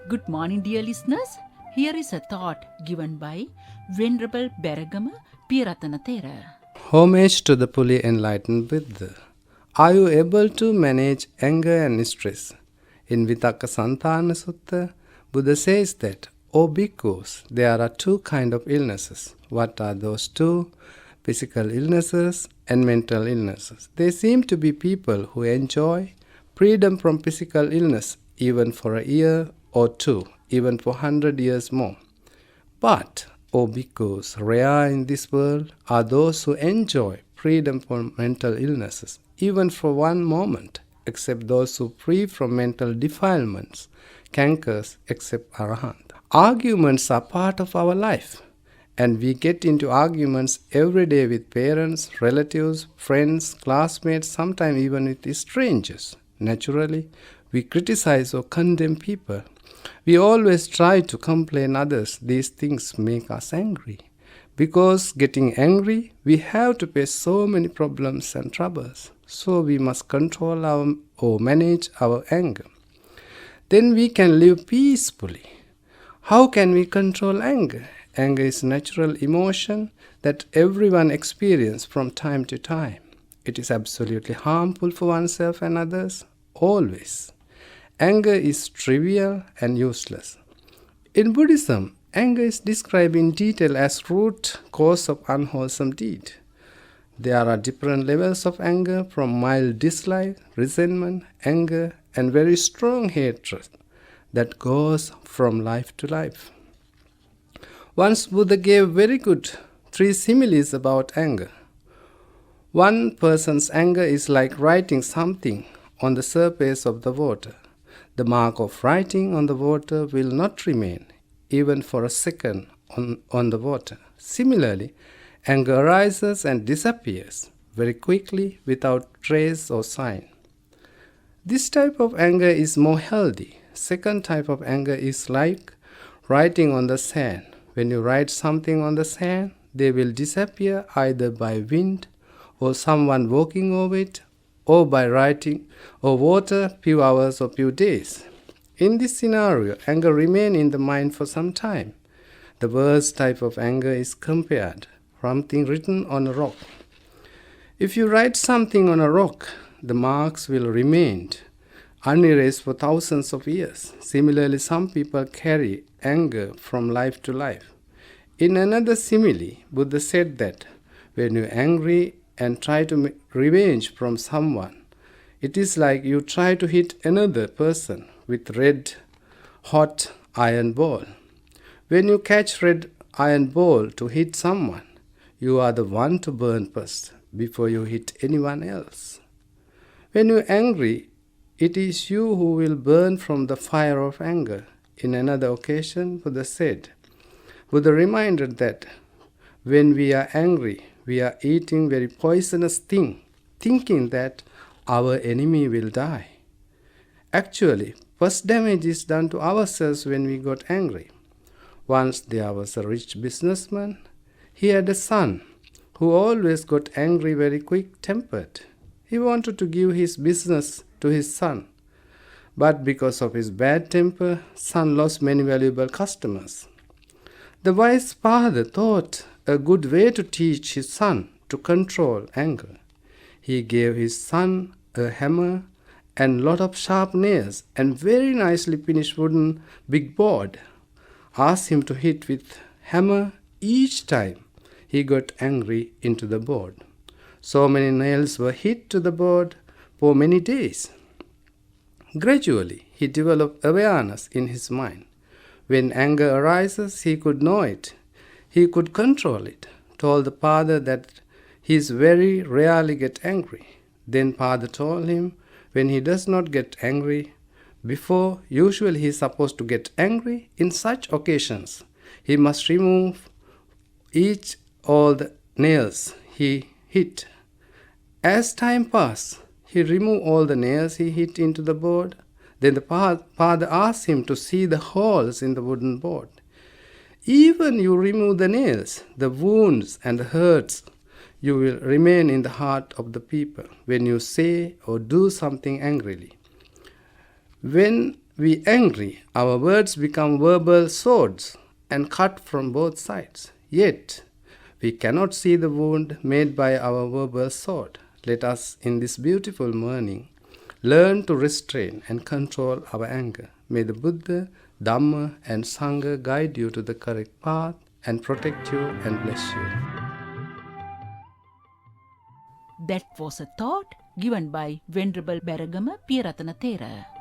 Good morning, dear listeners. Here is a thought given by Venerable Beragama Piratanathera. Homage to the fully enlightened Buddha. Are you able to manage anger and stress? In Vitaka Santana Sutta, Buddha says that, O bhikkhus, there are two kinds of illnesses. What are those two? Physical illnesses and mental illnesses. They seem to be people who enjoy freedom from physical illness even for a year or two, even for 100 years more. But, O bhikkhus, rare in this world are those who enjoy freedom from mental illnesses, even for one moment, except those who free from mental defilements, cankers, except arahant. Arguments are part of our life, and we get into arguments every day with parents, relatives, friends, classmates, sometimes even with strangers. Naturally, we criticize or condemn people. We always try to complain others. These things make us angry. Because getting angry, we have to face so many problems and troubles. So we must control or manage our anger. Then we can live peacefully. How can we control anger? Anger is a natural emotion that everyone experiences from time to time. It is absolutely harmful for oneself and others, always. Anger is trivial and useless. In Buddhism, anger is described in detail as root cause of unwholesome deed. There are different levels of anger, from mild dislike, resentment, anger, and very strong hatred that goes from life to life. Once Buddha gave very good 3 similes about anger. One person's anger is like writing something on the surface of the water. The mark of writing on the water will not remain, even for a second, on the water. Similarly, anger arises and disappears very quickly without trace or sign. This type of anger is more healthy. Second type of anger is like writing on the sand. When you write something on the sand, they will disappear either by wind or someone walking over it, or by writing or water few hours or few days. In this scenario, anger remains in the mind for some time. The worst type of anger is compared, something written on a rock. If you write something on a rock, the marks will remain unerased for thousands of years. Similarly, some people carry anger from life to life. In another simile, Buddha said that when you're angry and try to make revenge from someone, it is like you try to hit another person with red hot iron ball. When you catch red iron ball to hit someone, you are the one to burn first before you hit anyone else. When you're angry, it is you who will burn from the fire of anger. In another occasion, Buddha reminded that when we are angry, we are eating very poisonous thing, thinking that our enemy will die. Actually, first damage is done to ourselves when we got angry. Once there was a rich businessman. He had a son who always got angry, very quick-tempered. He wanted to give his business to his son. But because of his bad temper, son lost many valuable customers. The wise father thought a good way to teach his son to control anger. He gave his son a hammer and lot of sharp nails and very nicely finished wooden big board. Asked him to hit with hammer each time he got angry into the board. So many nails were hit to the board for many days. Gradually, he developed awareness in his mind. When anger arises, he could know it. He could control it. Told the father that he is very rarely get angry. Then father told him when he does not get angry, before usually he is supposed to get angry, in such occasions, he must remove all the nails he hit. As time passed, he removed all the nails he hit into the board. Then the father asked him to see the holes in the wooden board. Even you remove the nails, the wounds and the hurts, you will remain in the heart of the people when you say or do something angrily. When we angry, our words become verbal swords and cut from both sides. Yet, we cannot see the wound made by our verbal sword. Let us, in this beautiful morning, learn to restrain and control our anger. May the Buddha, Dhamma, and Sangha guide you to the correct path and protect you and bless you. That was a thought given by Venerable Beragama Piyaratana Thera.